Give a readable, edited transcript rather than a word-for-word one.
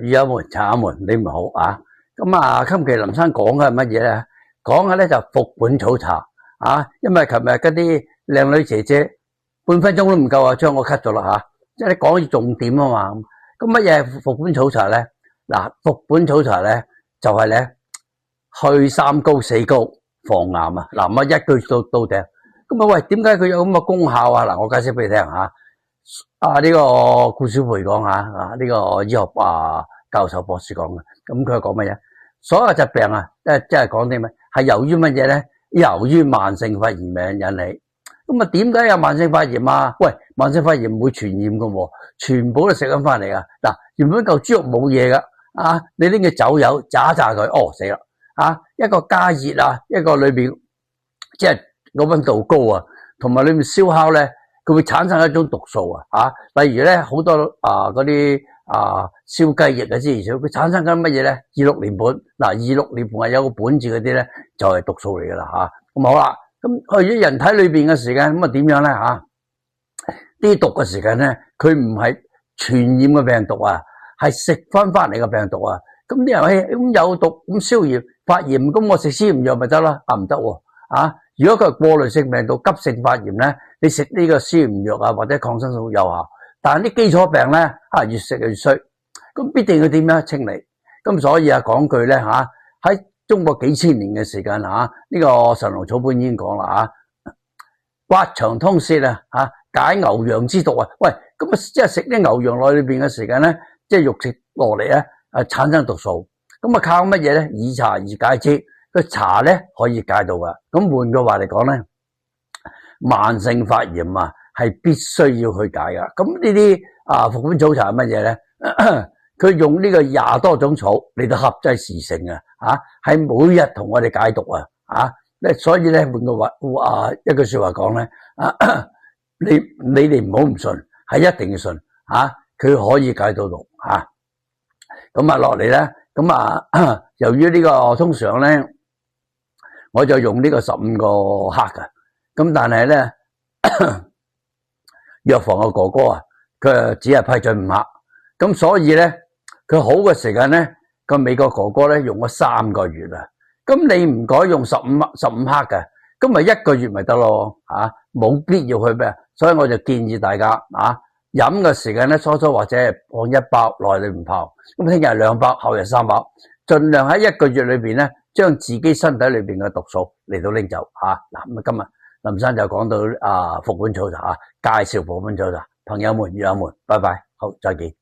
魚友們、茶友們，你們好啊！咁啊，今期林生講嘅係乜嘢咧？講嘅咧就復本草茶啊！因為琴日嗰啲靚女姐姐半分鐘都唔夠啊，將我 cut 咗啦吓！即係你講重點啊嘛。咁乜嘢係復本草茶咧？嗱，復本草茶咧就係咧去三高四高防癌啊！嗱，我一句到頂。咁啊喂，點解佢有咁嘅功效啊？嗱，我解釋俾你聽吓。呢個顧小培講下呢個醫學教授博士講嘅，咁佢講乜嘢？所有疾病啊，即係講啲咩？係由於乜嘢咧？由於慢性肺炎引起。咁啊，點解有慢性肺炎啊？喂，慢性肺炎唔會傳染噶，全部都食緊翻嚟噶。嗱，原本嚿豬肉冇嘢噶，你拎嘅酒油炸炸佢，死啦！一個加熱啊，一個裏邊即係個溫度高啊，同埋裏面燒烤咧。佢會產生一種毒素啊，例如咧好多嗰啲燒雞翼啊之類，佢產生緊乜嘢咧？26年苯嗱，26年苯係有個苯字嗰啲咧，就係毒素嚟噶啦吓。咁好啦，咁去咗人體裏邊嘅時間，咁啊點樣咧吓？啲毒嘅時間咧，佢唔係傳染嘅病毒啊，係食翻嚟嘅病毒啊。咁啲人話咁有毒，咁消炎發炎，咁我食消炎藥咪得啦？唔得喎。如果佢係過濾性病毒急性發炎咧，你食呢個消炎藥或者抗生素有效，但係啲基礎病咧越食越衰，咁必定要點樣清理？咁所以講句咧喺中國幾千年嘅時間呢個神農草本已經講啦刮腸通泄解牛羊之毒啊！喂，咁即係食啲牛羊內裏邊嘅時間咧，即係肉食落嚟咧產生毒素，咁靠乜嘢咧？以茶而解之。個茶咧可以解到噶，咁換句話嚟講咧，慢性發炎係必須要去解噶。咁呢啲復本草茶係乜嘢咧？佢用呢個20多種草嚟到合劑時成係每日同我哋解毒所以咧換句話一句說話講咧你哋唔好唔信，係一定要信佢可以解到毒咁落嚟咧，咁由於呢個通常咧。我就用呢個15個克噶，咁但係咧藥房嘅哥哥佢只係批准5克，咁所以咧佢好嘅時間咧個美國哥哥咧用咗3個月啦，咁你唔改用15克嘅，咁咪1個月咪得咯冇必要去咩，所以我就建議大家飲嘅時間咧初或者放1包內裏唔泡，咁聽日2包，後日3包，盡量喺1個月裏邊咧。將自己身體裏邊嘅毒素嚟到拎走咁今日林生就講到復本草茶介紹復本草茶，朋友們、友們，拜拜，好，再見。